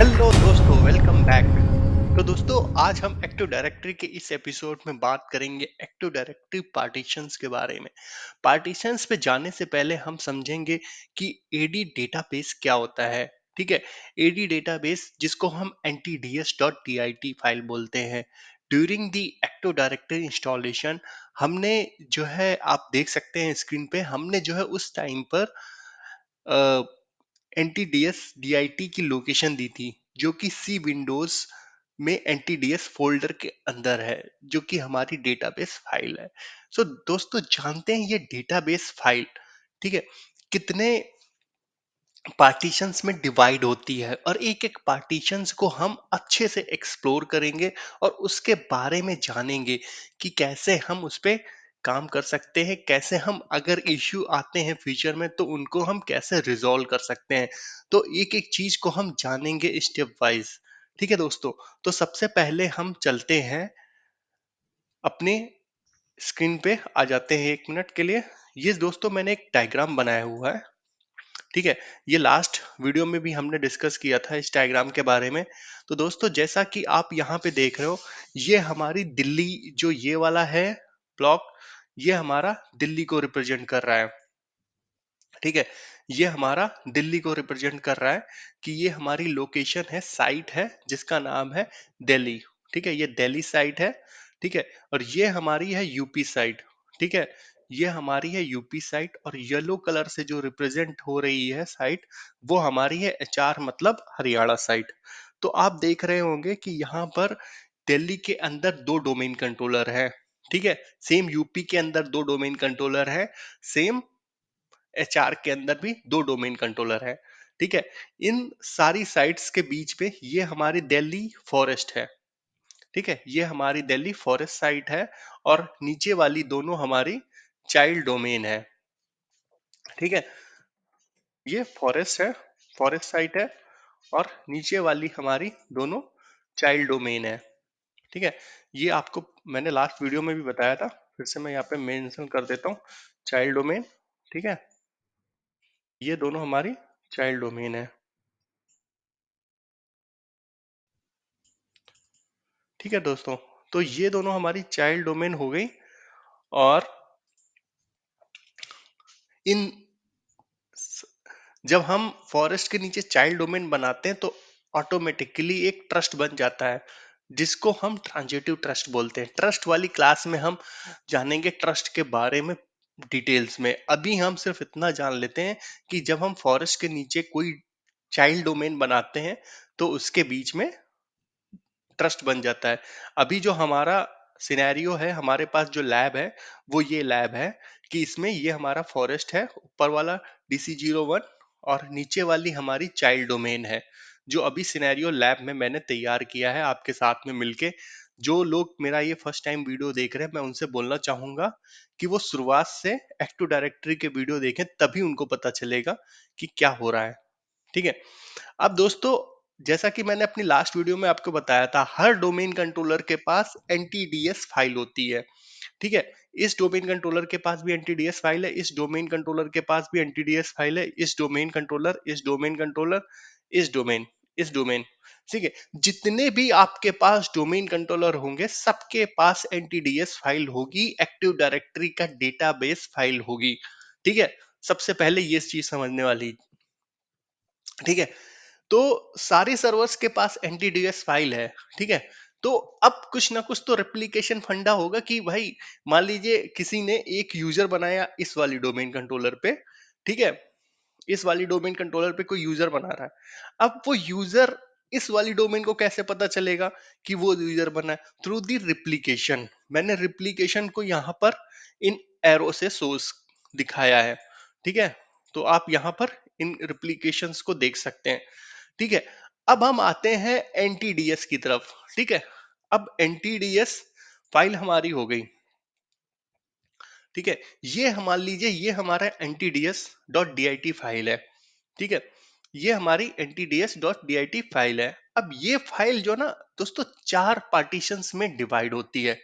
Hello दोस्तों, welcome back. तो दोस्तों, आज हम एक्टिव डायरेक्टरी के इस एपिसोड में बात करेंगे एक्टिव डायरेक्टरी पार्टीशंस के बारे में। पार्टीशंस पे जाने से पहले हम समझेंगे कि एडी डेटाबेस क्या होता है। ठीक है, एडी डेटाबेस जिसको हम ntds.dit फाइल बोलते हैं। During the active directory installation हमने जो है, आप देख सकते हैं स्क्रीन पे, हमने जो है उस टाइम पर NTDS DIT की लोकेशन दी थी, जो कि सी विंडोज में NTDS फोल्डर के अंदर है, जो कि हमारी डेटाबेस फाइल है। सो दोस्तों, जानते हैं ये डेटाबेस फाइल, ठीक है, कितने पार्टीशंस में डिवाइड होती है, और एक एक पार्टीशंस को हम अच्छे से एक्सप्लोर करेंगे और उसके बारे में जानेंगे कि कैसे हम उस पे काम कर सकते हैं, कैसे हम अगर इश्यू आते हैं फ्यूचर में तो उनको हम कैसे रिजॉल्व कर सकते हैं। तो एक एक चीज को हम जानेंगे स्टेप वाइज। ठीक है दोस्तों, तो सबसे पहले हम चलते हैं अपने स्क्रीन पे, आ जाते हैं 1 मिनट के लिए। ये दोस्तों मैंने एक डायग्राम बनाया हुआ है। ठीक है, ये लास्ट वीडियो में भी हमने डिस्कस किया था इस डायग्राम के बारे में। तो दोस्तों, जैसा कि आप यहाँ पे देख रहे हो, ये हमारी दिल्ली, जो ये वाला है ब्लॉक, ये हमारा दिल्ली को रिप्रेजेंट कर रहा है। ठीक है, ये हमारा दिल्ली को रिप्रेजेंट कर रहा है कि ये हमारी लोकेशन है, साइट है जिसका नाम है दिल्ली। ठीक है, ये दिल्ली साइट है। ठीक है, और ये हमारी है यूपी साइट। ठीक है, ये हमारी है यूपी साइट, और येलो कलर से जो रिप्रेजेंट हो रही है साइट, वो हमारी है एचआर, मतलब हरियाणा साइट। तो आप देख रहे होंगे कि यहाँ पर दिल्ली के अंदर दो डोमेन कंट्रोलर है। ठीक है, सेम यूपी के अंदर दो डोमेन कंट्रोलर है, सेम एचआर के अंदर भी दो डोमेन कंट्रोलर है। ठीक है, इन सारी साइट्स के बीच पे ये हमारी दिल्ली फॉरेस्ट है। ठीक है, ये हमारी दिल्ली फॉरेस्ट साइट है, और नीचे वाली दोनों हमारी चाइल्ड डोमेन है। ठीक है, ये फॉरेस्ट है, फॉरेस्ट साइट है, और नीचे वाली हमारी दोनों चाइल्ड डोमेन है। ठीक है, ये आपको मैंने लास्ट वीडियो में भी बताया था, फिर से मैं यहाँ पे मेंशन कर देता हूँ, चाइल्ड डोमेन। ठीक है, ये दोनों हमारी चाइल्ड डोमेन है। ठीक है दोस्तों, तो ये दोनों हमारी चाइल्ड डोमेन हो गई। और इन जब हम फॉरेस्ट के नीचे चाइल्ड डोमेन बनाते हैं तो ऑटोमेटिकली एक ट्रस्ट बन जाता है, जिसको हम ट्रांजिटिव ट्रस्ट बोलते हैं। ट्रस्ट वाली क्लास में हम जानेंगे ट्रस्ट के बारे में डिटेल्स में। अभी हम सिर्फ इतना जान लेते हैं कि जब हम फॉरेस्ट के नीचे कोई चाइल्ड डोमेन बनाते हैं तो उसके बीच में ट्रस्ट बन जाता है। अभी जो हमारा सिनेरियो है, हमारे पास जो लैब है वो ये लैब है कि इसमें ये हमारा फॉरेस्ट है, ऊपर वाला DC01, और नीचे वाली हमारी चाइल्ड डोमेन है, जो अभी सिनेरियो लैब में मैंने तैयार किया है आपके साथ में मिलके। जो लोग मेरा ये फर्स्ट टाइम वीडियो देख रहे हैं, मैं उनसे बोलना चाहूंगा कि वो शुरुआत से एक्टिव डायरेक्टरी के वीडियो देखें, तभी उनको पता चलेगा कि क्या हो रहा है। ठीक है, अब दोस्तों, जैसा कि मैंने अपनी लास्ट वीडियो में आपको बताया था, हर डोमेन कंट्रोलर के पास एनटीडीएस फाइल होती है। ठीक है, इस डोमेन कंट्रोलर के पास भी एनटीडीएस फाइल है, इस डोमेन कंट्रोलर के पास भी एनटीडीएस फाइल है, इस डोमेन कंट्रोलर, इस डोमेन कंट्रोलर, इस डोमेन, इस डोमेन। ठीक है, जितने भी आपके पास डोमेन कंट्रोलर होंगे, सबके पास एनटीडीएस फाइल होगी, एक्टिव डायरेक्टरी का डेटाबेस फाइल होगी। ठीक है, सबसे पहले ये चीज समझने वाली। ठीक है, तो सारे सर्वर्स के पास एनटीडीएस फाइल है। ठीक है, तो अब कुछ ना कुछ तो रेप्लिकेशन फंडा होगा कि भाई, मान लीजिए किसी ने एक यूजर बनाया इस वाली डोमेन कंट्रोलर पे। ठीक है, इस वाली डोमेन कंट्रोलर पे कोई यूजर बना रहा है। अब वो यूजर, इस वाली डोमेन को कैसे पता चलेगा कि वो यूजर बना है? Through the replication. मैंने रिप्लिकेशन को यहाँ पर इन एरो से सोर्स दिखाया है। ठीक है, तो आप यहाँ पर इन रिप्लिकेशंस को देख सकते हैं। ठीक है, अब हम आते हैं एनटीडीएस की तरफ। ठीक है, अब एनटीडीएस फाइल हमारी हो गई। ठीक है, ये हम मान लीजिए ये हमारा ntds.dit फाइल है। ठीक है, ये हमारी ntds.dit फाइल है। अब ये फाइल जो ना दोस्तों, 4 पार्टीशंस में डिवाइड होती है।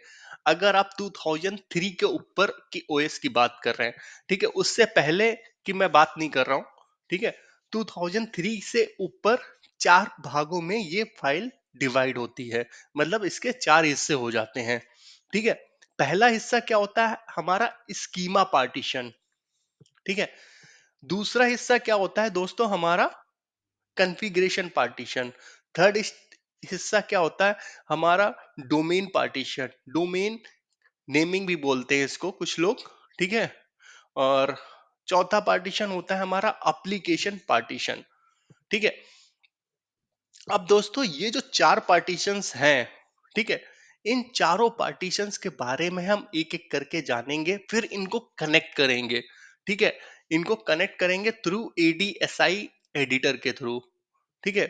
अगर आप 2003 के ऊपर की ओएस की बात कर रहे हैं, ठीक है, उससे पहले की मैं बात नहीं कर रहा हूं। ठीक है, 2003 से ऊपर चार भागों में ये फाइल डिवाइड होती है, मतलब इसके चार हिस्से हो जाते हैं। ठीक है, पहला हिस्सा क्या होता है, हमारा स्कीमा पार्टीशन। ठीक है, दूसरा हिस्सा क्या होता है दोस्तों, हमारा कॉन्फ़िगरेशन पार्टीशन। थर्ड हिस्सा क्या होता है, हमारा डोमेन पार्टीशन। डोमेन नेमिंग भी बोलते हैं इसको कुछ लोग। ठीक है, और चौथा पार्टीशन होता है हमारा एप्लीकेशन पार्टीशन। ठीक है, अब दोस्तों ये जो चार पार्टीशंस हैं, ठीक है, इन चारों पार्टीशंस के बारे में हम एक एक करके जानेंगे, फिर इनको कनेक्ट करेंगे। ठीक है, इनको कनेक्ट करेंगे थ्रू एडीएसआई एडिटर के थ्रू। ठीक है,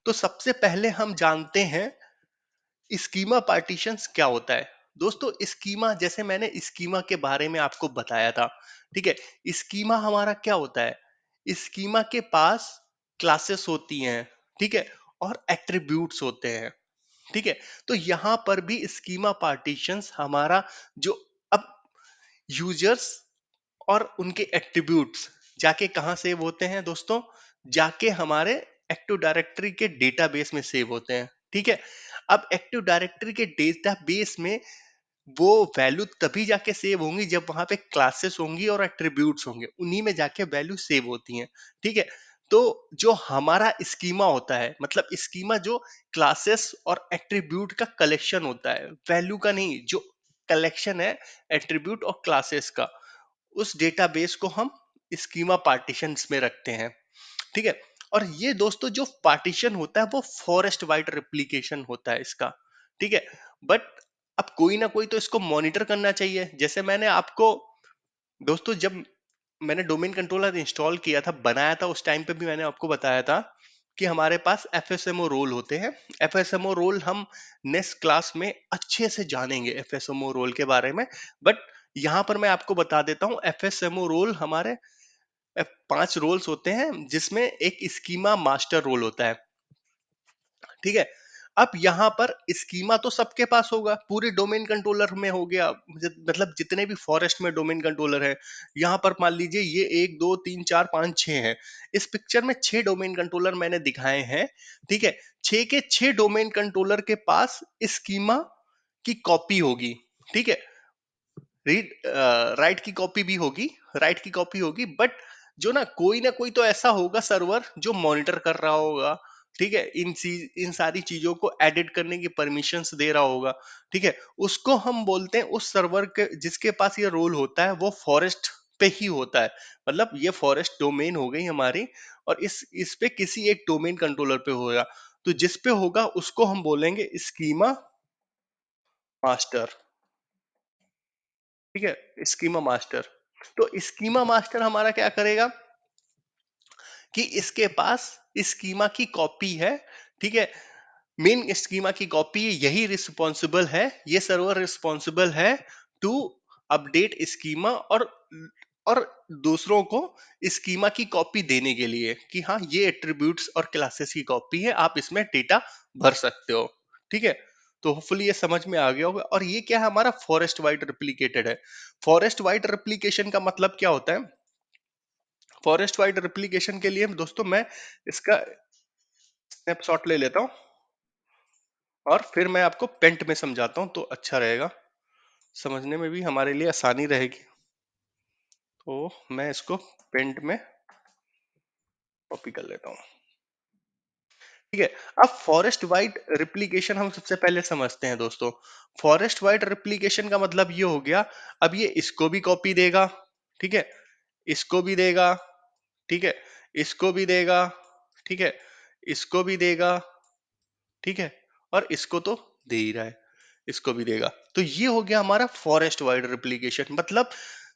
तो सबसे पहले हम जानते हैं स्कीमा पार्टीशंस क्या होता है। दोस्तों स्कीमा, जैसे मैंने स्कीमा के बारे में आपको बताया था। ठीक है, स्कीमा हमारा क्या होता है, स्कीमा के पास क्लासेस होती हैं। ठीक है, और एट्रीब्यूट्स होते हैं। ठीक है, तो यहां पर भी स्कीमा पार्टीशंस हमारा जो, अब यूजर्स और उनके एट्रीब्यूट्स जाके कहाँ सेव होते हैं दोस्तों, जाके हमारे एक्टिव डायरेक्टरी के डेटाबेस में सेव होते हैं। ठीक है, अब एक्टिव डायरेक्टरी के डेटाबेस में वो वैल्यू तभी जाके सेव होंगी जब वहां पे क्लासेस होंगी और एट्रीब्यूट्स होंगे, उन्हीं में जाके वैल्यू सेव होती हैं। ठीक है, तो जो हमारा स्कीमा होता है, मतलब स्कीमा जो क्लासेस और एट्रीब्यूट का कलेक्शन होता है, वैल्यू का नहीं, जो कलेक्शन है एट्रीब्यूट और क्लासेस का, उस डेटाबेस को हम स्कीमा पार्टीशंस में रखते हैं। ठीक है, और ये दोस्तों जो पार्टीशन होता है वो फॉरेस्ट वाइड रेप्लिकेशन होता है इसका। ठीक है, बट अब कोई ना कोई तो इसको मॉनिटर करना चाहिए। जैसे मैंने आपको दोस्तों, जब मैंने डोमेन कंट्रोलर इंस्टॉल किया था, बनाया था, उस टाइम पे भी मैंने आपको बताया था कि हमारे पास एफएसएमओ रोल होते हैं। एफएसएमओ रोल हम नेक्स्ट क्लास में अच्छे से जानेंगे एफएसएमओ रोल के बारे में। बट यहाँ पर मैं आपको बता देता हूँ, एफएसएमओ रोल हमारे 5 रोल्स होते हैं, जिसमें एक स्कीमा मास्टर रोल होता है। ठीक है, अब यहाँ पर स्कीमा तो सबके पास होगा, पूरे डोमेन कंट्रोलर में हो गया, मतलब जितने भी फॉरेस्ट में डोमेन कंट्रोलर है, यहाँ पर मान लीजिए ये 1 2 3 4 5 6 है। इस पिक्चर में 6 डोमेन कंट्रोलर मैंने दिखाए हैं। ठीक है, 6 के 6 डोमेन कंट्रोलर के पास स्कीमा की कॉपी होगी। ठीक है, रीड राइट की कॉपी भी होगी, राइट की कॉपी होगी, बट जो ना कोई तो ऐसा होगा सर्वर जो मॉनिटर कर रहा होगा। ठीक है, इन सारी चीजों को एडिट करने की परमिशंस दे रहा होगा। ठीक है, उसको हम बोलते हैं, उस सर्वर के जिसके पास ये रोल होता है वो फॉरेस्ट पे ही होता है। मतलब ये फॉरेस्ट डोमेन हो गई हमारी, और इस पे किसी एक डोमेन कंट्रोलर पे होगा, तो जिस पे होगा उसको हम बोलेंगे स्कीमा मास्टर। ठीक है, स्कीमा मास्टर। तो स्कीमा मास्टर हमारा क्या करेगा कि इसके पास स्कीमा की कॉपी है। ठीक है, मेन स्कीमा की कॉपी, यही रिस्पॉन्सिबल है, ये सर्वर रिस्पॉन्सिबल है टू अपडेट स्कीमा, और दूसरों को स्कीमा की कॉपी देने के लिए कि हाँ ये एट्रीब्यूट्स और क्लासेस की कॉपी है, आप इसमें डेटा भर सकते हो। ठीक है, तो होपफुली ये समझ में आ गया होगा। और ये क्या है, हमारा फॉरेस्ट वाइड रेप्लिकेटेड है। फॉरेस्ट वाइड रेप्लिकेशन का मतलब क्या होता है, फॉरेस्ट वाइड रेप्लिकेशन के लिए दोस्तों मैं इसका स्नैपशॉट ले लेता हूँ, और फिर मैं आपको पेंट में समझाता हूँ तो अच्छा रहेगा, समझने में भी हमारे लिए आसानी रहेगी। तो मैं इसको पेंट में कॉपी कर लेता हूँ। ठीक है, अब फॉरेस्ट वाइड रिप्लिकेशन हम सबसे पहले समझते हैं दोस्तों। फॉरेस्ट वाइड रिप्लिकेशन का मतलब ये हो गया, अब ये इसको भी कॉपी देगा। ठीक है, इसको भी देगा। ठीक है, इसको भी देगा। ठीक है, इसको भी देगा। ठीक है, और इसको तो दे ही रहा है, इसको भी देगा। तो ये हो गया हमारा फॉरेस्ट वाइड रिप्लिकेशन। मतलब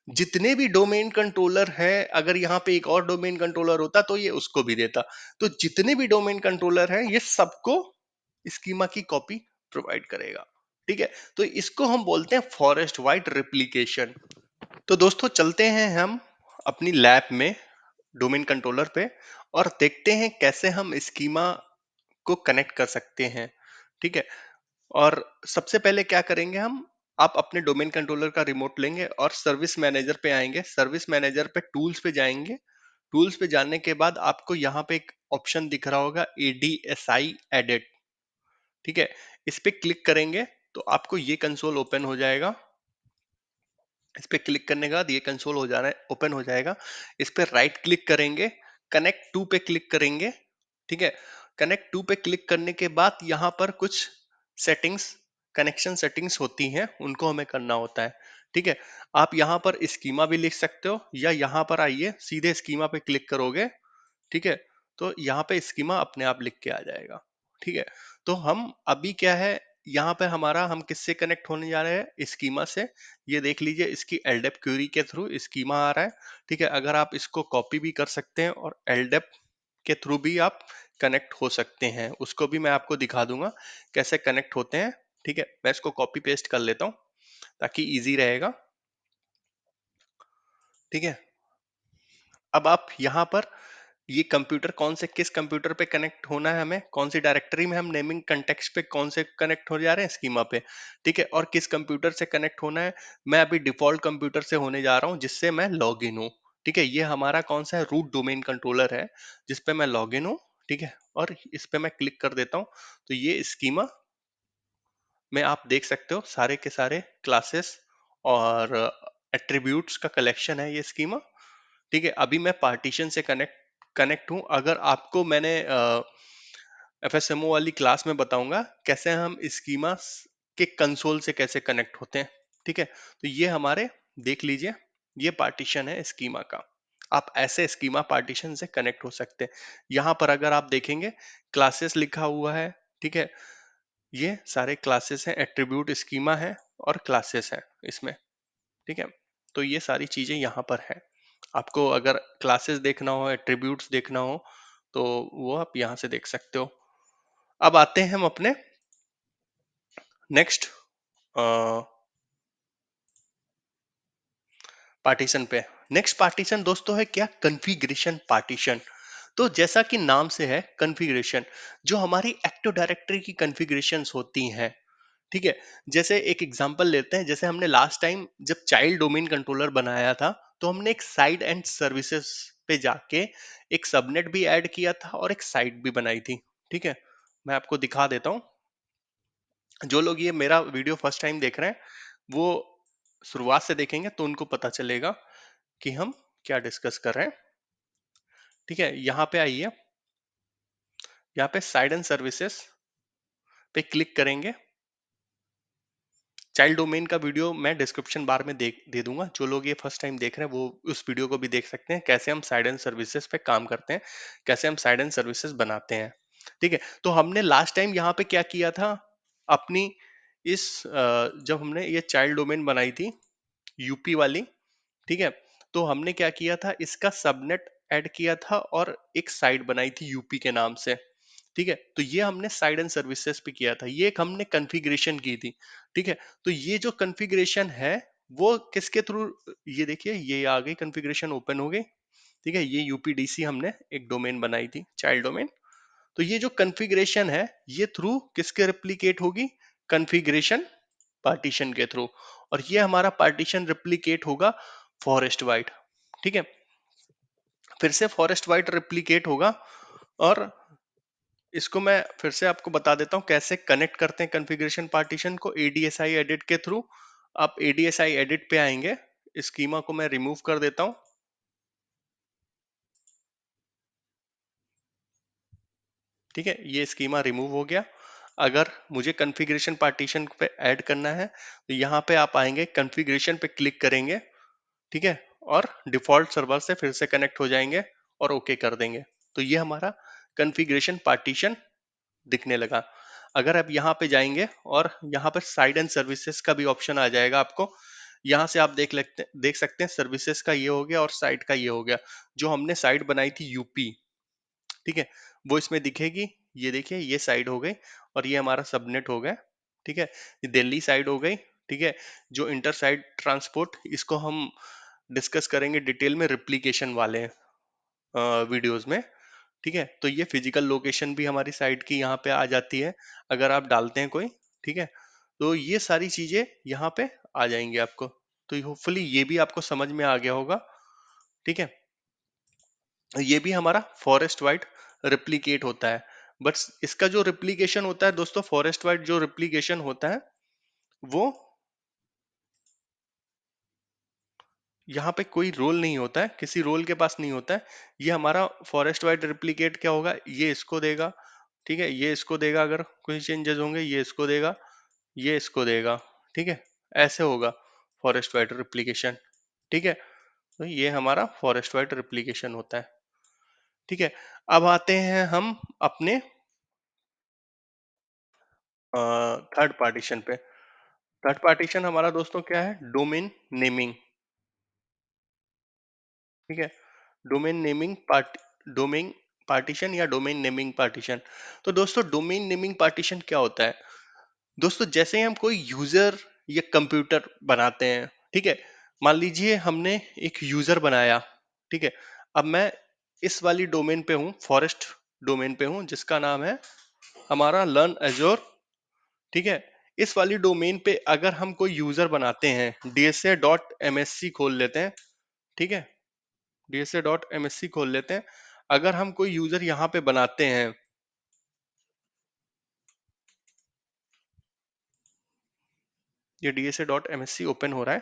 जितने भी डोमेन कंट्रोलर है, अगर यहाँ पे एक और डोमेन कंट्रोलर होता तो ये उसको भी देता। तो जितने भी डोमेन कंट्रोलर हैं ये सबको स्कीमा की कॉपी प्रोवाइड करेगा। ठीक है, तो इसको हम बोलते हैं फॉरेस्ट वाइड रिप्लिकेशन। तो दोस्तों चलते हैं हम अपनी लैब में डोमेन कंट्रोलर पे, और देखते हैं कैसे हम स्कीमा को कनेक्ट कर सकते हैं। ठीक है, और सबसे पहले क्या करेंगे हम, आप अपने डोमेन कंट्रोलर का रिमोट लेंगे और सर्विस मैनेजर पे आएंगे, सर्विस मैनेजर पे टूल्स पे जाएंगे। टूल्स पे जाने के बाद आपको यहाँ पे एक ऑप्शन दिख रहा होगा ADSI एडिट। ठीक है, इस पे क्लिक करेंगे तो आपको ये कंसोल ओपन हो जाएगा। इस पे क्लिक करने के बाद ये कंसोल हो जाना है, ओपन हो जाएगा। इस पे राइट क्लिक करेंगे, कनेक्ट टू पे क्लिक करेंगे। ठीक है, कनेक्ट टू पे क्लिक करने के बाद यहाँ पर कुछ सेटिंग्स, कनेक्शन सेटिंग्स होती हैं, उनको हमें करना होता है। ठीक है, आप यहाँ पर स्कीमा भी लिख सकते हो, या यहाँ पर आइए सीधे स्कीमा पे क्लिक करोगे। ठीक है, तो यहाँ पे स्कीमा अपने आप लिख के आ जाएगा। ठीक है, तो हम अभी क्या है, यहाँ पे हमारा, हम किससे कनेक्ट होने जा रहे हैं, स्कीमा से। ये देख लीजिए, इसकी एलडेप क्यूरी के थ्रू स्कीमा आ रहा है। ठीक है, अगर आप इसको कॉपी भी कर सकते हैं और एलडेप के थ्रू भी आप कनेक्ट हो सकते हैं, उसको भी मैं आपको दिखा दूंगा कैसे कनेक्ट होते हैं। ठीक है, मैं इसको कॉपी पेस्ट कर लेता हूँ ताकि इजी रहेगा। ठीक है, अब आप यहाँ पर ये कंप्यूटर कौन से, किस कंप्यूटर पे कनेक्ट होना है, हमें कौन सी डायरेक्टरी में, हम नेमिंग कंटेक्स्ट पे कौन से कनेक्ट हो जा रहे हैं, स्कीमा पे। ठीक है, और किस कंप्यूटर से कनेक्ट होना है, मैं अभी डिफॉल्ट कंप्यूटर से होने जा रहा हूँ जिससे मैं लॉग इन हूँ। ठीक है, ये हमारा कौन सा है, रूट डोमेन कंट्रोलर है जिसपे मैं लॉग इन हूँ। ठीक है, और इस पे मैं क्लिक कर देता हूँ तो ये स्कीमा में आप देख सकते हो सारे के सारे क्लासेस और एट्रीब्यूट्स का कलेक्शन है ये स्कीमा। ठीक है, अभी मैं पार्टीशन से कनेक्ट कनेक्ट हूं। अगर आपको मैंने एफएसएमओ वाली क्लास में बताऊंगा कैसे हम स्कीमा के कंसोल से कैसे कनेक्ट होते हैं। ठीक है, तो ये हमारे, देख लीजिए, ये पार्टीशन है स्कीमा का। आप ऐसे स्कीमा पार्टीशन से कनेक्ट हो सकते हैं। यहाँ पर अगर आप देखेंगे क्लासेस लिखा हुआ है। ठीक है, ये सारे क्लासेस हैं, एट्रीब्यूट स्कीमा है और क्लासेस है इसमें। ठीक है, तो ये सारी चीजें यहाँ पर है। आपको अगर क्लासेस देखना हो, एट्रीब्यूट्स देखना हो, तो वो आप यहाँ से देख सकते हो। अब आते हैं हम अपने नेक्स्ट पार्टीशन पे। नेक्स्ट पार्टीशन दोस्तों है क्या, कॉन्फ़िगरेशन पार्टीशन। तो जैसा कि नाम से है कॉन्फ़िगरेशन, जो हमारी एक्टिव डायरेक्टरी की कॉन्फ़िगरेशंस होती हैं। ठीक है, जैसे एक एग्जांपल लेते हैं, जैसे हमने लास्ट टाइम जब चाइल्ड डोमेन कंट्रोलर बनाया था तो हमने एक साइड एंड सर्विसेज पे जाके एक सबनेट भी ऐड किया था और एक साइट भी बनाई थी। ठीक है, मैं आपको दिखा देता हूँ। जो लोग ये मेरा वीडियो फर्स्ट टाइम देख रहे हैं वो शुरुआत से देखेंगे तो उनको पता चलेगा कि हम क्या डिस्कस कर रहे हैं। ठीक है, यहाँ पे आइए, यहाँ पे साइड एंड सर्विसेज पे क्लिक करेंगे। चाइल्ड डोमेन का वीडियो मैं डिस्क्रिप्शन बार में दे दूंगा, जो लोग ये फर्स्ट टाइम देख रहे हैं वो उस वीडियो को भी देख सकते हैं, कैसे हम साइड एंड सर्विसेज पे काम करते हैं, कैसे हम साइड एंड सर्विसेज बनाते हैं। ठीक है, तो हमने लास्ट टाइम यहाँ पे क्या किया था, अपनी इस जब हमने ये चाइल्ड डोमेन बनाई थी यूपी वाली। ठीक है, तो हमने क्या किया था, इसका सबनेट ऐड किया था और एक साइट बनाई थी यूपी के नाम से। ठीक है, तो ये हमने साइड एंड सर्विसेज पे किया था, ये एक हमने कॉन्फ़िगरेशन की थी। ठीक है, तो ये जो कॉन्फ़िगरेशन है वो किसके थ्रू, ये देखिए ये आ गई कॉन्फ़िगरेशन, ओपन हो गई। ठीक है, ये यूपीडीसी हमने एक डोमेन बनाई थी, चाइल्ड डोमेन। तो ये जो कॉन्फ़िगरेशन है ये थ्रू किसके रेप्लिकेट होगी, कॉन्फ़िगरेशन पार्टीशन के थ्रू। और ये हमारा पार्टीशन रेप्लिकेट होगा फॉरेस्ट वाइड। ठीक है, फिर से फॉरेस्ट वाइड रेप्लिकेट होगा। और इसको मैं फिर से आपको बता देता हूँ कैसे कनेक्ट करते हैं कॉन्फ़िगरेशन पार्टीशन को एडीएसआई एडिट के थ्रू। आप एडीएसआई एडिट पे आएंगे, स्कीमा को मैं रिमूव कर देता हूँ। ठीक है, ये स्कीमा रिमूव हो गया। अगर मुझे कॉन्फ़िगरेशन पार्टीशन पे ऐड करना है तो यहाँ पे आप आएंगे, कॉन्फ़िगरेशन पे क्लिक करेंगे। ठीक है, और डिफॉल्ट सर्वर से फिर से कनेक्ट हो जाएंगे और ओके कर देंगे। तो ये हमारा कॉन्फ़िगरेशन पार्टीशन दिखने लगा। अगर आप यहाँ पे जाएंगे और यहाँ पर साइड एंड सर्विसेज का भी ऑप्शन आ जाएगा आपको, यहाँ से आप देख सकते हैं सर्विसेज का ये हो गया और साइट का ये हो गया। जो हमने साइट बनाई थी यूपी, ठीक है, वो इसमें दिखेगी। ये देखिए ये साइड हो गई और ये हमारा सबनेट हो गया। ठीक है, ये दिल्ली साइड हो गई। ठीक है, जो इंटर साइड ट्रांसपोर्ट, इसको हम डिस्कस करेंगे डिटेल में रिप्लिकेशन वाले वीडियोस में। ठीक है, तो ये फिजिकल लोकेशन भी हमारी साइट की यहाँ पे आ जाती है अगर आप डालते हैं कोई। ठीक है, तो ये सारी चीजें यहाँ पे आ जाएंगी आपको। तो होपफुली ये भी आपको समझ में आ गया होगा। ठीक है, ये भी हमारा फॉरेस्ट वाइड रिप्लिकेट होता है। बट इसका जो रिप्लिकेशन होता है दोस्तों, फॉरेस्ट वाइड जो रिप्लिकेशन होता है वो, यहाँ पे कोई रोल नहीं होता है, किसी रोल के पास नहीं होता है। ये हमारा फॉरेस्ट वाइड रिप्लिकेट क्या होगा, ये इसको देगा, ठीक है, ये इसको देगा, अगर कोई चेंजेस होंगे ये इसको देगा, ये इसको देगा, ठीक है, ऐसे होगा फॉरेस्ट वाइड रिप्लिकेशन। ठीक है, तो ये हमारा फॉरेस्ट वाइड रिप्लिकेशन होता है। ठीक है, अब आते हैं हम अपने थर्ड पार्टीशन पे। थर्ड पार्टीशन हमारा दोस्तों क्या है, डोमेन नेमिंग। ठीक है, डोमेन नेमिंग डोमेन पार्टीशन या डोमेन नेमिंग पार्टीशन। तो दोस्तों डोमेन नेमिंग पार्टीशन क्या होता है दोस्तों, जैसे ही हम कोई यूजर या कंप्यूटर बनाते हैं, ठीक है, मान लीजिए हमने एक यूजर बनाया, ठीक है, अब मैं इस वाली डोमेन पे हूँ, फॉरेस्ट डोमेन पे हूँ, जिसका नाम है हमारा लर्न एजोर। ठीक है, इस वाली डोमेन पे अगर हम कोई यूजर बनाते हैं, डीएसए डॉट एमएससी खोल लेते हैं, ठीक है, डीएसए डॉट एमएससी खोल लेते हैं। अगर हम कोई यूजर यहाँ पे बनाते हैं, ये डीएसए डॉट एमएससी ओपन हो रहा है,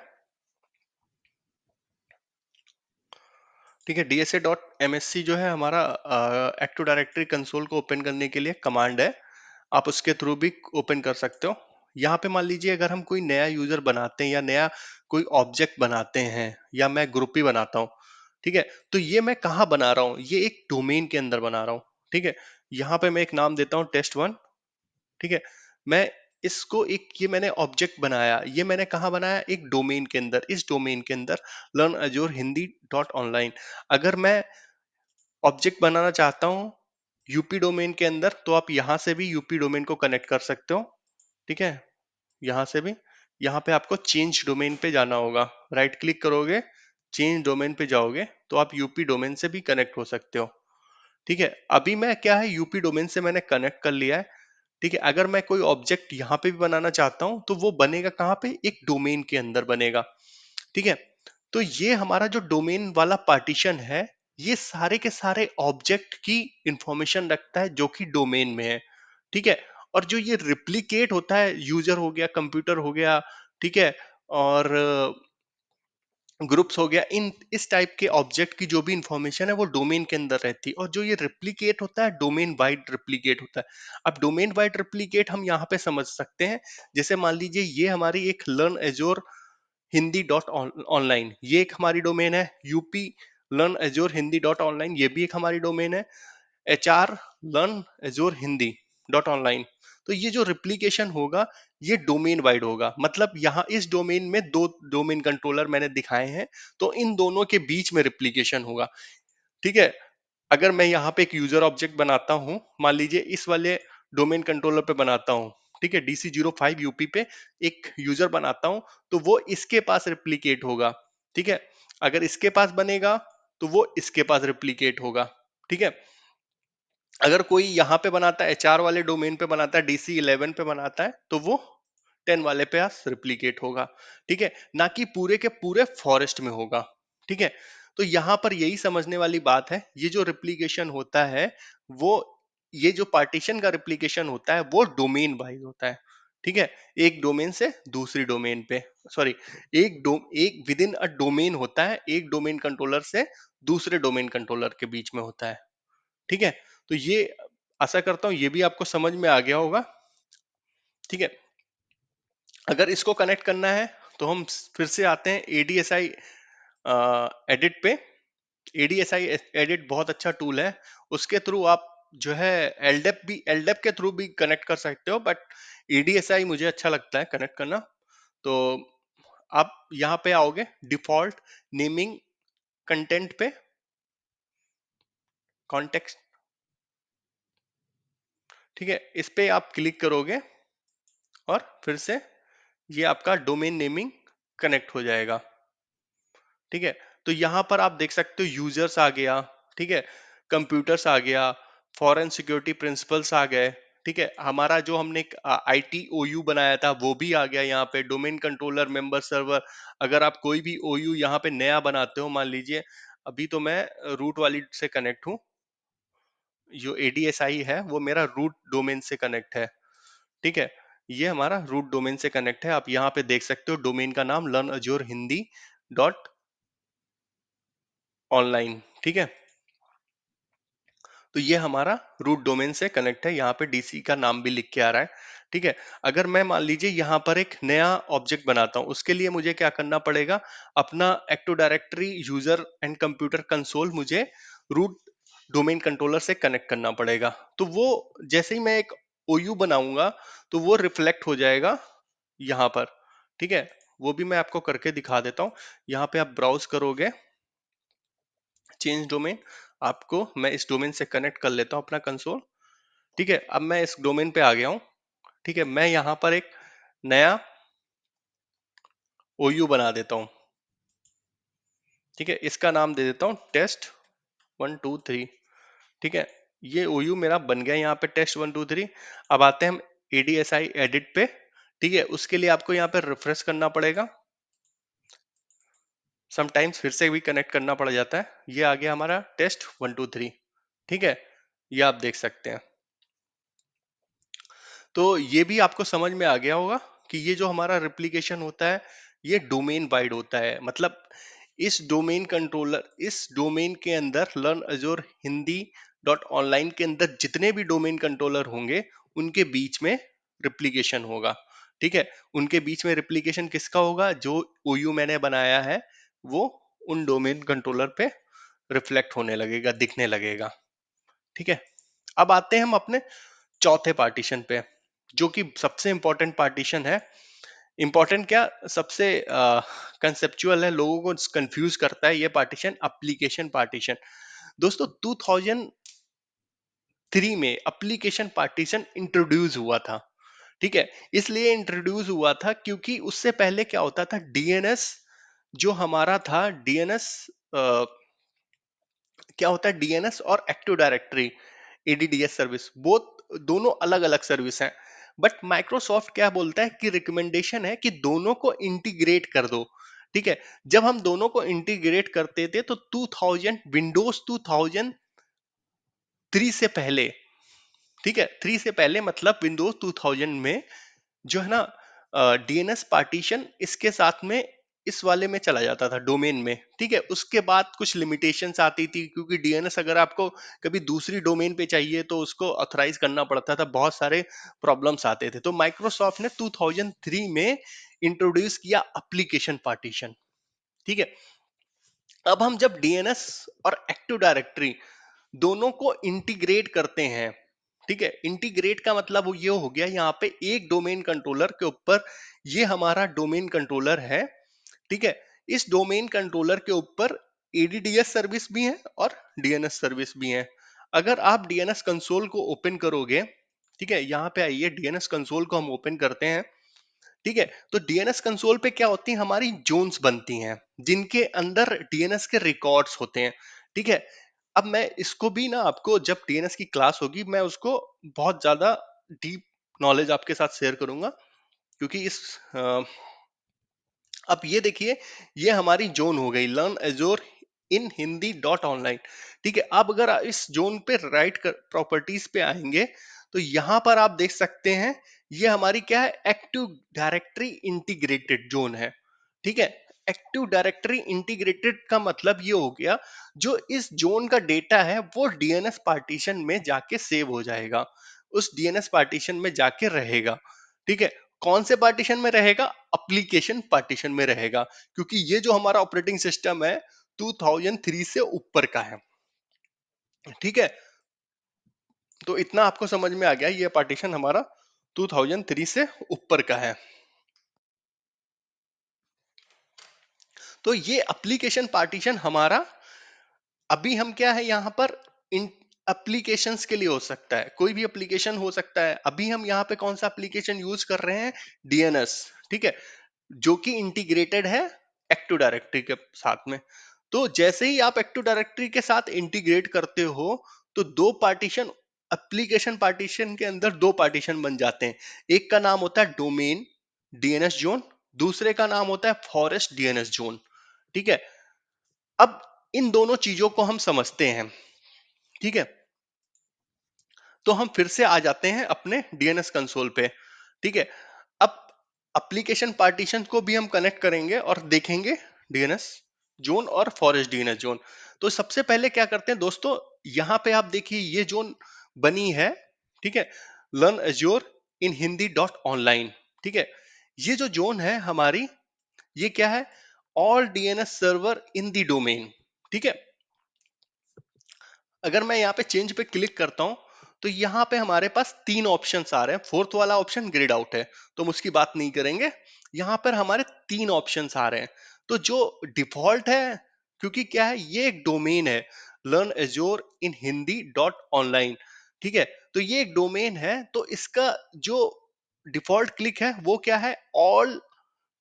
ठीक है, डीएसए डॉट एमएससी जो है हमारा एक्टिव डायरेक्टरी कंसोल को ओपन करने के लिए कमांड है, आप उसके थ्रू भी ओपन कर सकते हो। यहाँ पे मान लीजिए अगर हम कोई नया यूजर बनाते हैं या नया कोई ऑब्जेक्ट बनाते हैं, या मैं ग्रुप ही बनाता हूँ, ठीक है, तो ये मैं कहाँ बना रहा हूँ, ये एक डोमेन के अंदर बना रहा हूँ। ठीक है, यहाँ पे मैं एक नाम देता हूँ टेस्ट 1। ठीक है, मैं इसको एक, ये मैंने ऑब्जेक्ट बनाया, ये मैंने कहाँ बनाया, एक डोमेन के अंदर, इस डोमेन के अंदर लर्न अजोर हिंदी डॉट ऑनलाइन। अगर मैं ऑब्जेक्ट बनाना चाहता हूँ यूपी डोमेन के अंदर, तो आप यहाँ से भी यूपी डोमेन को कनेक्ट कर सकते हो। ठीक है, यहाँ से भी, यहाँ पे आपको चेंज डोमेन पे जाना होगा, राइट क्लिक करोगे, चेंज डोमेन पे जाओगे, तो आप यूपी डोमेन से भी कनेक्ट हो सकते हो। ठीक है, अभी मैं क्या है, यूपी डोमेन से मैंने कनेक्ट कर लिया है। ठीक है, अगर मैं कोई ऑब्जेक्ट यहाँ पे भी बनाना चाहता हूँ, तो वो बनेगा कहाँ पे, एक डोमेन के अंदर बनेगा। ठीक है, तो ये हमारा जो डोमेन वाला पार्टीशन है, ये सारे के सारे ऑब्जेक्ट की इंफॉर्मेशन रखता है जो कि डोमेन में है। ठीक है, और जो ये रिप्लिकेट होता है, यूजर हो गया, कंप्यूटर हो गया, ठीक है, और ग्रुप्स हो गया, इन इस टाइप के ऑब्जेक्ट की जो भी इंफॉर्मेशन है वो डोमेन के अंदर रहती है। और जो ये रिप्लिकेट होता है, डोमेन वाइड रिप्लिकेट होता है। अब डोमेन वाइड रिप्लिकेट हम यहाँ पे समझ सकते हैं, जैसे मान लीजिए ये हमारी एक लर्न एजोर हिंदी डॉट ऑनलाइन, ये एक हमारी डोमेन है। यूपी लर्न एजोर हिंदी डॉट ऑनलाइन, ये भी एक हमारी डोमेन है। HR लर्न एजोर हिंदी डॉट ऑनलाइन। तो ये जो रिप्लिकेशन होगा, ये डोमेन वाइड होगा, मतलब यहाँ इस डोमेन में दो डोमेन कंट्रोलर मैंने दिखाए हैं, तो इन दोनों के बीच में रिप्लिकेशन होगा। ठीक है, अगर मैं यहाँ पे एक यूजर ऑब्जेक्ट बनाता हूँ, मान लीजिए इस वाले डोमेन कंट्रोलर पे बनाता हूँ, ठीक है, DC05 यूपी पे एक यूजर बनाता हूँ, तो वो इसके पास रिप्लिकेट होगा। ठीक है, अगर इसके पास बनेगा तो वो इसके पास रिप्लिकेट होगा। ठीक है, अगर कोई यहाँ पे बनाता है, HR वाले डोमेन पे बनाता है, DC11 पे बनाता है, तो वो 10 वाले पे रिप्लिकेट होगा। ठीक है, ना कि पूरे के पूरे फॉरेस्ट में होगा। ठीक है, तो यहाँ पर यही समझने वाली बात है, ये जो रिप्लिकेशन होता है वो, ये जो पार्टीशन का रिप्लिकेशन होता है वो डोमेन वाइज होता है। ठीक है, एक डोमेन से दूसरी डोमेन पे, सॉरी, एक विद इन अ डोमेन होता है, एक डोमेन कंट्रोलर से दूसरे डोमेन कंट्रोलर के बीच में होता है। ठीक है, तो ये आशा करता हूँ ये भी आपको समझ में आ गया होगा। ठीक है, अगर इसको कनेक्ट करना है तो हम फिर से आते हैं एडीएसआई एडिट पे। एडीएसआई एडिट बहुत अच्छा टूल है, उसके थ्रू आप जो है एलडेप के थ्रू भी कनेक्ट कर सकते हो, बट एडीएसआई मुझे अच्छा लगता है कनेक्ट करना। तो आप यहाँ पे आओगे डिफॉल्ट नेमिंग कंटेंट पे, कॉन्टेक्स्ट, ठीक है, इस पे आप क्लिक करोगे और फिर से ये आपका डोमेन नेमिंग कनेक्ट हो जाएगा। ठीक है, तो यहां पर आप देख सकते हो यूजर्स आ गया, ठीक है, कंप्यूटर्स आ गया, फॉरेन सिक्योरिटी प्रिंसिपल्स आ गए। ठीक है, हमारा जो हमने ITOU बनाया था वो भी आ गया यहाँ पे, डोमेन कंट्रोलर मेंबर सर्वर। अगर आप कोई भी OU यहाँ पे नया बनाते हो, मान लीजिए अभी तो मैं रूट वाली से कनेक्ट हूँ। जो एडीएसआई है वो मेरा रूट डोमेन से कनेक्ट है। ठीक है, ये हमारा रूट डोमेन से कनेक्ट है। आप यहाँ पे देख सकते हो डोमेन का नाम learn Azure Hindi dot online. ठीक है, तो ये हमारा रूट डोमेन से कनेक्ट है। यहाँ पे डीसी का नाम भी लिख के आ रहा है। ठीक है, अगर मैं मान लीजिए यहाँ पर एक नया ऑब्जेक्ट बनाता हूँ, उसके लिए मुझे क्या करना पड़ेगा, अपना active directory user and computer console मुझे रूट डोमेन कंट्रोलर से कनेक्ट करना पड़ेगा। तो वो जैसे ही मैं एक ओयू बनाऊंगा तो वो रिफ्लेक्ट हो जाएगा यहाँ पर। ठीक है, वो भी मैं आपको करके दिखा देता हूँ। यहाँ पे आप ब्राउज करोगे चेंज डोमेन, आपको मैं इस डोमेन से कनेक्ट कर लेता हूँ अपना कंसोल। ठीक है, अब मैं इस डोमेन पे आ गया हूँ। ठीक है, मैं यहाँ पर एक नया ओयू बना देता हूँ। ठीक है, इसका नाम दे देता हूँ टेस्ट 1 2 3। ठीक है, ये ओयू मेरा बन गया यहाँ पे टेस्ट 1 2 3। अब आते हैं हम एडीएसआई एडिट पे। ठीक है, उसके लिए आपको यहाँ पे रिफ्रेश करना पड़ेगा। समटाइम्स फिर से भी कनेक्ट करना पड़ जाता है। ये आ गया हमारा टेस्ट 1 2 3। ठीक है, ये आप देख सकते हैं। तो ये भी आपको समझ में आ गया होगा कि ये जो हमारा रेप्लिकेशन होता है ये डोमेन वाइड होता है। मतलब इस डोमेन कंट्रोलर, इस डोमेन के अंदर लर्न अजोर हिंदी डॉट ऑनलाइन के अंदर जितने भी डोमेन कंट्रोलर होंगे उनके बीच में रिप्लिकेशन होगा। ठीक है, उनके बीच में रिप्लिकेशन किसका होगा, जो ओयू मैंने बनाया है वो उन डोमेन कंट्रोलर पे रिफ्लेक्ट होने लगेगा, दिखने लगेगा। ठीक है, अब आते हैं हम अपने चौथे पार्टीशन पे, जो कि सबसे इंपॉर्टेंट पार्टीशन है। इंपॉर्टेंट क्या, सबसे कंसेप्चुअल है, लोगों को कंफ्यूज करता है ये पार्टीशन, एप्लीकेशन पार्टीशन। दोस्तों 2003 में एप्लीकेशन पार्टीशन इंट्रोड्यूस हुआ था। ठीक है, इसलिए इंट्रोड्यूस हुआ था क्योंकि उससे पहले क्या होता था, डीएनएस जो हमारा था, डीएनएस क्या होता है, डीएनएस और active directory ADDS service, both दोनों अलग अलग सर्विस हैं। बट माइक्रोसॉफ्ट क्या बोलता है कि रिकमेंडेशन है कि दोनों को इंटीग्रेट कर दो। ठीक है, जब हम दोनों को इंटीग्रेट करते थे तो 2000 विंडोज 2003 से पहले, ठीक है 3 से पहले मतलब विंडोज 2000 में जो है ना डीएनएस पार्टीशन इसके साथ में इस वाले में चला जाता था डोमेन में। ठीक है, उसके बाद कुछ लिमिटेशंस आती थी क्योंकि डीएनएस अगर आपको कभी दूसरी डोमेन पे चाहिए तो उसको ऑथराइज करना पड़ता था, बहुत सारे प्रॉब्लम्स आते थे। तो माइक्रोसॉफ्ट ने 2003 में इंट्रोड्यूस किया एप्लीकेशन पार्टीशन। ठीक है, अब हम जब डीएनएस और एक्टिव डायरेक्टरी दोनों को इंटीग्रेट करते हैं, ठीक है, इंटीग्रेट का मतलब ये हो गया यहाँ पे एक डोमेन कंट्रोलर के ऊपर, ये हमारा डोमेन कंट्रोलर है। ठीक है, इस डोमेन कंट्रोलर के ऊपर एडीडीएस सर्विस भी है और डीएनएस सर्विस भी है। अगर आप डीएनएस कंसोल को ओपन करोगे, ठीक है, यहाँ पे आइए, डीएनएस कंसोल को हम ओपन करते हैं। ठीक है, तो डीएनएस कंसोल पे क्या होती है, हमारी जोन्स बनती हैं जिनके अंदर डीएनएस के रिकॉर्ड्स होते हैं। ठीक है, अब मैं इसको भी ना, आपको जब डीएनएस की क्लास होगी मैं उसको बहुत ज्यादा डीप नॉलेज आपके साथ शेयर करूंगा, क्योंकि इस अब ये देखिए, ये हमारी जोन हो गई लर्न एजोर इन हिंदी डॉट ऑनलाइन। ठीक है, अब अगर आप इस जोन पे राइट प्रॉपर्टीज पे आएंगे तो यहां पर आप देख सकते हैं ये हमारी क्या है, एक्टिव डायरेक्टरी इंटीग्रेटेड जोन है। ठीक है, एक्टिव डायरेक्टरी इंटीग्रेटेड का मतलब ये हो गया, जो इस जोन का डेटा है वो डीएनएस पार्टीशन में जाके सेव हो जाएगा, उस डीएनएस पार्टीशन में जाके रहेगा। ठीक है, कौन से पार्टीशन में रहेगा, एप्लीकेशन पार्टीशन में रहेगा, क्योंकि ये जो हमारा ऑपरेटिंग सिस्टम है 2003 से ऊपर का है। ठीक है, तो इतना आपको समझ में आ गया, ये पार्टीशन हमारा 2003 से ऊपर का है। तो ये एप्लीकेशन पार्टीशन हमारा, अभी हम क्या है यहाँ पर, इन एप्लीकेशंस के लिए हो सकता है, कोई भी एप्लीकेशन हो सकता है। अभी हम यहाँ पे कौन सा एप्लीकेशन यूज कर रहे हैं, डीएनएस। ठीक है, जो कि इंटीग्रेटेड है एक्टिव डायरेक्टरी के साथ में। तो जैसे ही आप एक्टिव डायरेक्टरी के साथ इंटीग्रेट करते हो तो दो पार्टीशन, एप्लीकेशन पार्टीशन के अंदर दो पार्टीशन बन जाते हैं। एक का नाम होता है डोमेन डीएनएस जोन, दूसरे का नाम होता है फॉरेस्ट डीएनएस जोन। ठीक है, अब इन दोनों चीजों को हम समझते हैं, ठीक है। तो हम फिर से आ जाते हैं अपने डीएनएस कंसोल पे, ठीक है। अब एप्लीकेशन पार्टीशन को भी हम कनेक्ट करेंगे और देखेंगे डीएनएस जोन और फॉरेस्ट डीएनएस जोन। तो सबसे पहले क्या करते हैं दोस्तों, यहाँ पे आप देखिए ये जोन बनी है, ठीक है, लर्न एज्योर इन हिंदी डॉट ऑनलाइन, ठीक है। ये जो जोन है हमारी, ये क्या है, all DNS server in the domain, ठीक है। अगर मैं यहाँ पे चेंज पे क्लिक करता हूं तो यहाँ पे हमारे पास तीन ऑप्शंस आ रहे हैं। फोर्थ वाला ऑप्शन ग्रिड आउट है तो हम उसकी बात नहीं करेंगे। यहाँ पर हमारे तीन ऑप्शंस आ रहे हैं। तो जो डिफॉल्ट है, क्योंकि क्या है, ये एक डोमेन है, लर्न एज्योर इन हिंदी डॉट ऑनलाइन, ठीक है। तो ये एक डोमेन है, तो इसका जो डिफॉल्ट क्लिक है वो क्या है, all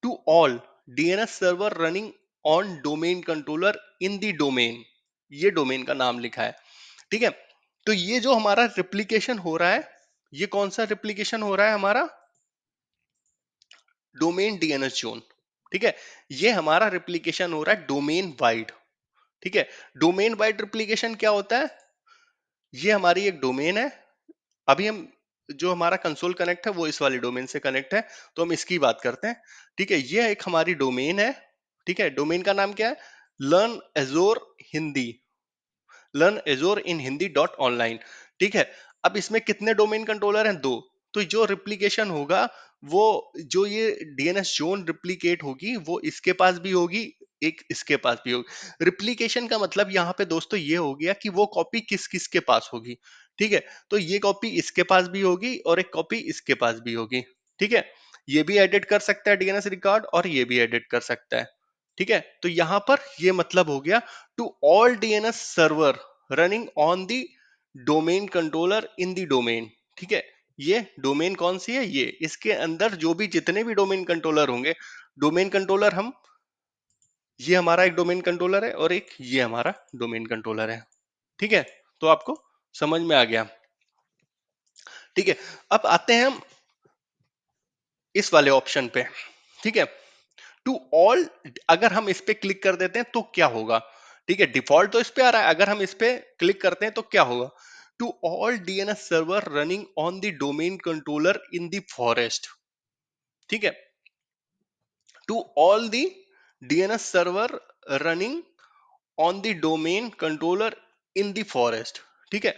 to all DNS server running on domain controller in the domain, ये डोमेन का नाम लिखा है, ठीक है। तो ये जो हमारा रिप्लिकेशन हो रहा है, ये कौन सा रिप्लिकेशन हो रहा है, हमारा डोमेन डीएनएस जोन, ठीक है। ये हमारा रिप्लिकेशन हो रहा है डोमेन वाइड, ठीक है। डोमेन वाइड रिप्लिकेशन क्या होता है, ये हमारी एक डोमेन है। अभी हम जो हमारा कंसोल कनेक्ट है वो इस वाली डोमेन से कनेक्ट है, तो हम इसकी बात करते हैं, ठीक है। ये एक हमारी डोमेन है, ठीक है। डोमेन का नाम क्या है, लर्न एजोर हिंदी, लर्न एजोर इन हिंदी डॉट ऑनलाइन, ठीक है। अब इसमें कितने डोमेन कंट्रोलर हैं, दो। तो जो रिप्लिकेशन होगा, वो जो ये डीएनएस जोन रिप्लिकेट होगी वो इसके पास भी होगी, एक इसके पास भी होगी। रिप्लिकेशन का मतलब यहाँ पे दोस्तों ये हो गया कि वो कॉपी किस किस के पास होगी, ठीक है। तो ये कॉपी इसके पास भी होगी और एक कॉपी इसके पास भी होगी, ठीक है। ये भी एडिट कर सकता है डीएनएस रिकॉर्ड और ये भी एडिट कर सकता है, ठीक है। तो यहां पर ये मतलब हो गया, to all DNS server running on the domain controller in the domain, ठीक है। ये डोमेन कौन सी है, ये इसके अंदर जो भी जितने भी डोमेन कंट्रोलर होंगे, डोमेन कंट्रोलर हम, ये हमारा एक डोमेन कंट्रोलर है और एक ये हमारा डोमेन कंट्रोलर है, ठीक है। तो आपको समझ में आ गया, ठीक है। अब आते हैं हम इस वाले ऑप्शन पे, ठीक है, टू ऑल। अगर हम इस पे क्लिक कर देते हैं तो क्या होगा, ठीक है। डिफॉल्ट तो इस पे आ रहा है, अगर हम इस पे क्लिक करते हैं तो क्या होगा, to all DNS server running on the domain controller in the forest, ठीक है। To all the DNS server running on the domain controller in the forest, ठीक है।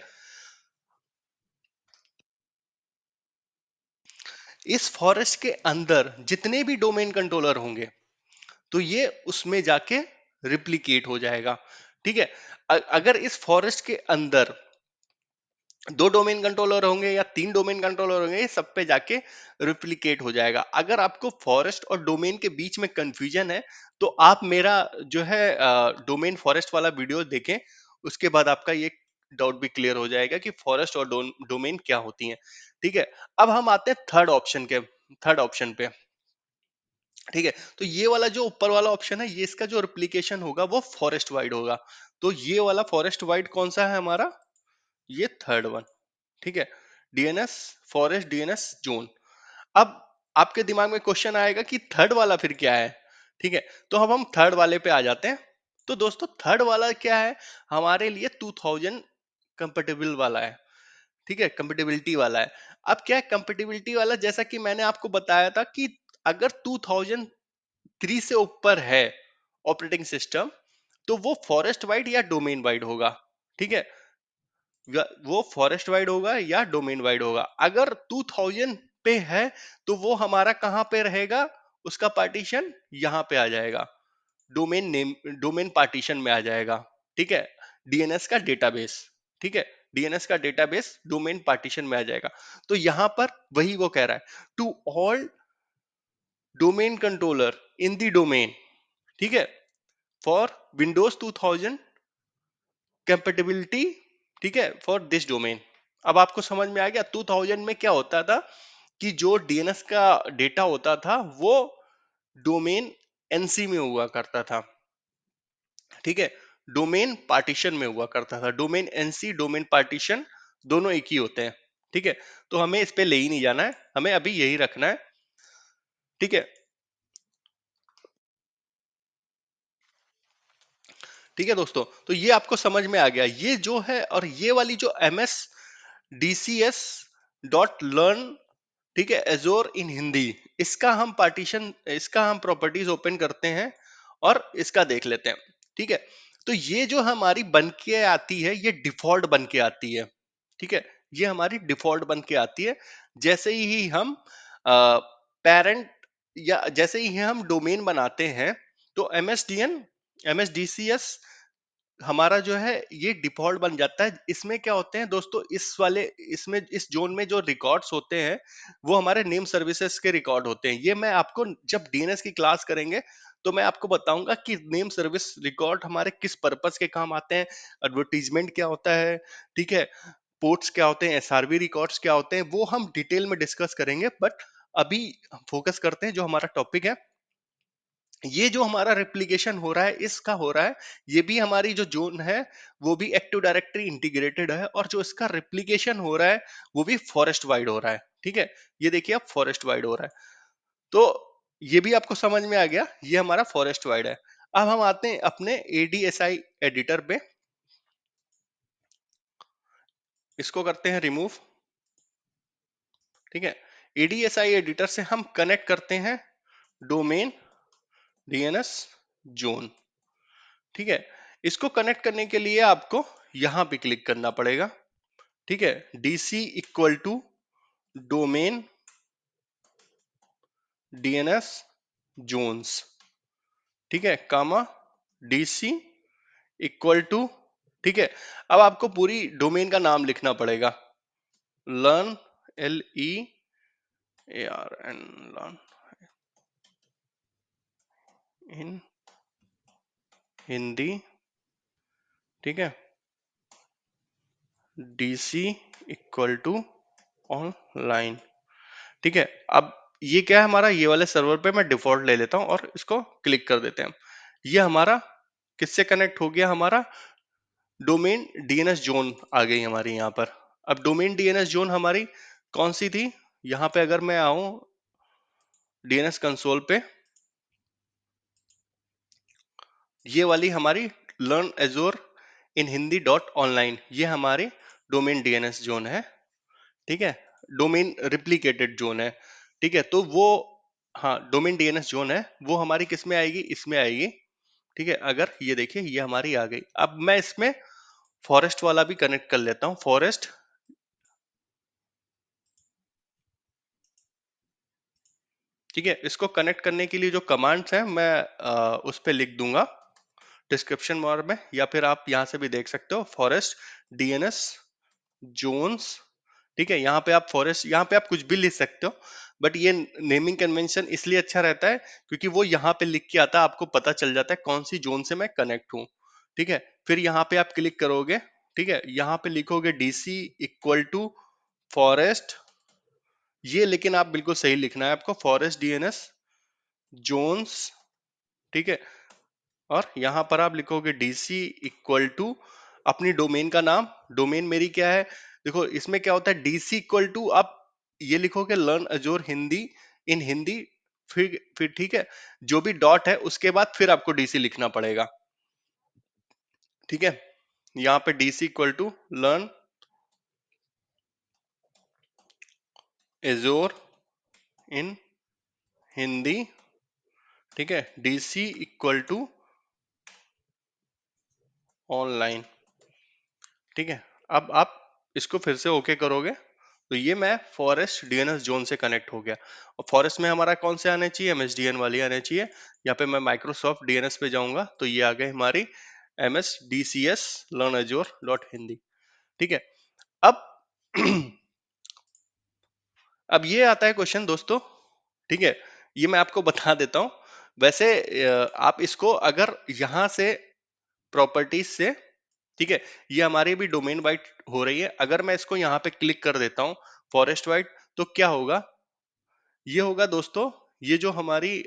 इस फॉरेस्ट के अंदर जितने भी डोमेन कंट्रोलर होंगे तो ये उसमें जाके रिप्लिकेट हो जाएगा, ठीक है। अगर इस फॉरेस्ट के अंदर दो डोमेन कंट्रोलर होंगे या तीन डोमेन कंट्रोलर होंगे, ये सब पे जाके रिप्लिकेट हो जाएगा। अगर आपको फॉरेस्ट और डोमेन के बीच में कंफ्यूजन है तो आप मेरा जो है डोमेन फॉरेस्ट वाला वीडियो देखें, उसके बाद आपका ये डाउट भी क्लियर हो जाएगा कि फॉरेस्ट और डोमेन क्या होती हैं, ठीक है। अब हम आते हैं थर्ड ऑप्शन पे, ठीक है। तो ये वाला जो ऊपर वाला ऑप्शन है, ये इसका जो रिप्लिकेशन होगा वो फॉरेस्ट वाइड होगा। तो ये वाला फॉरेस्ट वाइड कौन सा है हमारा, ये थर्ड वन, ठीक है, डीएनएस फॉरेस्ट डीएनएस जोन। अब आपके दिमाग में क्वेश्चन आएगा कि थर्ड वाला फिर क्या है, ठीक है। तो अब हम थर्ड वाले पे आ जाते हैं। तो दोस्तों थर्ड वाला क्या है, हमारे लिए 2000 कंपेटेबल वाला है, ठीक है, कंपेटेबिलिटी वाला है। अब क्या है कंपेटेबिलिटी वाला, जैसा कि मैंने आपको बताया था कि अगर 2003 से ऊपर है ऑपरेटिंग सिस्टम तो वो फॉरेस्ट वाइड या डोमेन वाइड होगा, ठीक है। वो फॉरेस्ट वाइड होगा या डोमेन वाइड होगा। अगर 2000 पे है तो वो हमारा कहां पे रहेगा, उसका पार्टीशन यहां पे आ जाएगा, डोमेन नेम, डोमेन पार्टीशन में आ जाएगा, ठीक है। डीएनएस का डेटाबेस, ठीक है, डीएनएस का डेटाबेस डोमेन पार्टीशन में आ जाएगा। तो यहां पर वही वो कह रहा है, to all domain controller in the domain, ठीक है, फॉर विंडोज 2000 कंपेटेबिलिटी, ठीक है, फॉर दिस डोमेन। अब आपको समझ में आ गया 2000 में क्या होता था, कि जो डीएनएस का डेटा होता था वो डोमेन एनसी में हुआ करता था, ठीक है, डोमेन पार्टीशन में हुआ करता था। डोमेन एनसी डोमेन पार्टीशन दोनों एक ही होते हैं, ठीक है। तो हमें इस पे ले ही नहीं जाना है, हमें अभी यही रखना है, ठीक है। ठीक है दोस्तों, तो ये आपको समझ में आ गया ये जो है, और ये वाली जो MS DCS.Learn, ठीक है, एजोर इन हिंदी, इसका हम प्रॉपर्टीज ओपन करते हैं और इसका देख लेते हैं। ठीक है, तो ये जो हमारी बन के आती है ये डिफॉल्ट बन के आती है। ठीक है, ये हमारी डिफॉल्ट बन के आती है। जैसे ही हम पेरेंट या जैसे ही हम डोमेन बनाते हैं, तो MSDCS हमारा जो है ये डिफॉल्ट बन जाता है। इसमें क्या होते हैं दोस्तों, इसमें इस जोन में जो रिकॉर्ड्स होते हैं वो हमारे नेम सर्विसेज के रिकॉर्ड होते हैं। ये मैं आपको जब डीएनएस की क्लास करेंगे तो मैं आपको बताऊंगा कि नेम सर्विस रिकॉर्ड हमारे किस पर्पस के काम आते हैं, एडवर्टीजमेंट क्या होता है, ठीक है, पोर्ट्स क्या होते हैं, एसआरवी रिकॉर्ड्स क्या होते हैं, वो हम डिटेल में डिस्कस करेंगे। बट अभी फोकस करते हैं जो हमारा टॉपिक है। ये जो हमारा रेप्लिकेशन हो रहा है इसका हो रहा है, ये भी हमारी जो जोन है वो भी एक्टिव डायरेक्टरी इंटीग्रेटेड है, और जो इसका रेप्लिकेशन हो रहा है वो भी फॉरेस्ट वाइड हो रहा है। ठीक है, ये देखिए अब फॉरेस्ट वाइड हो रहा है। तो ये भी आपको समझ में आ गया, ये हमारा फॉरेस्ट वाइड है। अब हम आते हैं अपने एडीएसआई एडिटर पे, इसको करते हैं रिमूव। ठीक है, एडीएसआई एडिटर से हम कनेक्ट करते हैं डोमेन डीएनएस जोन। ठीक है, इसको कनेक्ट करने के लिए आपको यहां पे क्लिक करना पड़ेगा। ठीक है, DC equal to domain DNS zones, ठीक है, कामा डीसी इक्वल टू, ठीक है, अब आपको पूरी डोमेन का नाम लिखना पड़ेगा। Learn, LEARN, learn in Hindi, ठीक है, डीसी इक्वल टू ऑनलाइन। ठीक है, अब ये क्या है हमारा, ये वाले सर्वर पे मैं डिफॉल्ट ले लेता हूं और इसको क्लिक कर देते हैं। ये हमारा किससे कनेक्ट हो गया, हमारा डोमेन डीएनएस जोन आ गई हमारी यहाँ पर। अब डोमेन डीएनएस जोन हमारी कौन सी थी, यहाँ पे अगर मैं आऊं डीएनएस कंसोल पे, ये वाली हमारी लर्न एजोर इन हिंदी डॉट ऑनलाइन, ये हमारी डोमेन डीएनएस जोन है। ठीक है, डोमेन रिप्लिकेटेड जोन है। ठीक है, तो वो, हाँ, डोमेन डीएनएस जोन है वो हमारी किस में आएगी, इसमें आएगी। ठीक है, अगर ये देखिए ये हमारी आ गई। अब मैं इसमें फॉरेस्ट वाला भी कनेक्ट कर लेता हूं, फॉरेस्ट। ठीक है, इसको कनेक्ट करने के लिए जो कमांड्स हैं मैं उस पे लिख दूंगा डिस्क्रिप्शन बार में, या फिर आप यहां से भी देख सकते हो, फॉरेस्ट डीएनएस जोन्स। ठीक है, यहाँ पे आप फॉरेस्ट, यहाँ पे आप कुछ भी लिख सकते हो, बट ये नेमिंग कन्वेंशन इसलिए अच्छा रहता है क्योंकि वो यहाँ पे लिख के आता है, आपको पता चल जाता है कौन सी जोन से मैं कनेक्ट हूँ। ठीक है, फिर यहाँ पे आप क्लिक करोगे। ठीक है, यहाँ पे लिखोगे डीसी इक्वल टू फॉरेस्ट, ये लेकिन आप बिल्कुल सही लिखना है आपको, फॉरेस्ट डीएनएस जोन्स। ठीक है, और यहां पर आप लिखोगे डीसी इक्वल टू अपनी डोमेन का नाम। डोमेन मेरी क्या है, देखो इसमें क्या होता है, डीसी इक्वल टू आप ये लिखोगे लर्न अजोर हिंदी इन हिंदी, फिर ठीक है, जो भी डॉट है उसके बाद फिर आपको डीसी लिखना पड़ेगा। ठीक है, यहाँ पे डीसी इक्वल टू लर्न एजोर इन हिंदी, ठीक है, डीसी इक्वल टू ऑनलाइन। ठीक है, अब आप इसको फिर से ओके करोगे तो ये मैं फॉरेस्ट डीएनएस जोन से कनेक्ट हो गया। और फॉरेस्ट में हमारा कौन से आने चाहिए, एमएसडीएन वाली आने चाहिए। यहाँ पे मैं माइक्रोसॉफ्ट डीएनएस पे जाऊंगा तो ये आ गई हमारी MSDCS लर्न एजोर डॉट हिंदी। ठीक है, अब अब ये आता है क्वेश्चन दोस्तों। ठीक है, ये मैं आपको बता देता हूँ। वैसे आप इसको अगर यहाँ से प्रॉपर्टीज से, ठीक है, ये हमारी भी डोमेन वाइड हो रही है, अगर मैं इसको यहाँ पे क्लिक कर देता हूँ फॉरेस्ट वाइड, तो क्या होगा, ये होगा दोस्तों, ये जो हमारी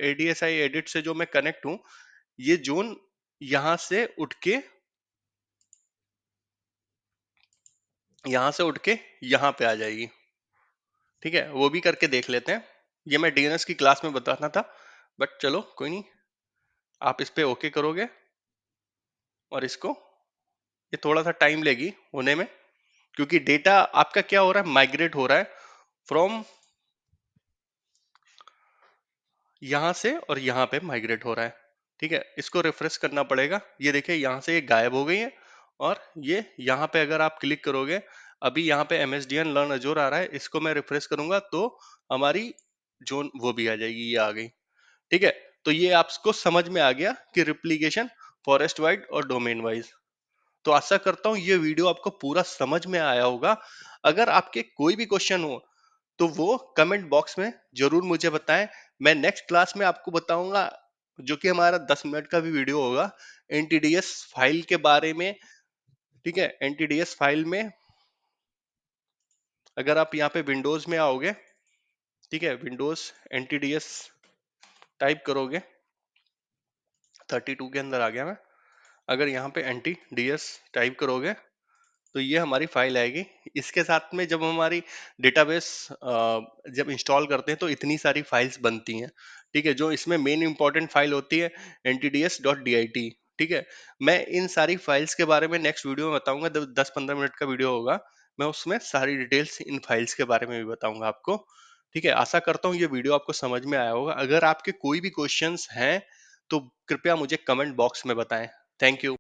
एडीएसआई एडिट से जो मैं कनेक्ट हूँ, ये जोन यहां से उठ के, यहां से उठ के यहाँ पे आ जाएगी। ठीक है, वो भी करके देख लेते हैं, ये मैं डीएनएस की क्लास में बताना था, बट चलो कोई नहीं, आप इस पे ओके करोगे। और इसको, ये थोड़ा सा टाइम लेगी होने में, क्योंकि डेटा आपका क्या हो रहा है, माइग्रेट हो रहा है फ्रॉम यहां से और यहां पे माइग्रेट हो रहा है। ठीक है, इसको रिफ्रेश करना पड़ेगा। ये देखिए यहाँ से ये गायब हो गई है, और ये यहाँ पे अगर आप क्लिक करोगे, अभी यहाँ पे MSDN लर्न अजोर आ रहा है, इसको मैं रिफ्रेश करूंगा तो हमारी जोन वो भी आ जाएगी, ये आ गई। ठीक है, तो ये आपको समझ में आ गया कि रिप्लिकेशन फॉरेस्ट वाइड और डोमेन वाइज। तो आशा करता हूँ ये वीडियो आपको पूरा समझ में आया होगा। अगर आपके कोई भी क्वेश्चन हो तो वो कमेंट बॉक्स में जरूर मुझे बताएं। मैं नेक्स्ट क्लास में आपको बताऊंगा, जो कि हमारा 10 मिनट का भी वीडियो होगा, एनटीडीएस फाइल के बारे में। ठीक है, एनटीडीएस फाइल में अगर आप यहाँ पे विंडोज में आओगे, ठीक है, विंडोज एनटीडीएस टाइप करोगे, 32 के अंदर आ गया मैं। अगर यहाँ पे एनटीडीएस टाइप करोगे तो ये हमारी फाइल आएगी। इसके साथ में जब हमारी डेटाबेस जब इंस्टॉल करते हैं तो इतनी सारी फाइल्स बनती हैं। ठीक है, जो इसमें मेन इंपॉर्टेंट फाइल होती है ntds.dit। ठीक है, मैं इन सारी फाइल्स के बारे में नेक्स्ट वीडियो में बताऊंगा, 10-15 मिनट का वीडियो होगा, मैं उसमें सारी डिटेल्स इन फाइल्स के बारे में भी बताऊंगा आपको। ठीक है, आशा करता हूँ ये वीडियो आपको समझ में आया होगा। अगर आपके कोई भी क्वेश्चंस हैं तो कृपया मुझे कमेंट बॉक्स में बताएं। Thank you.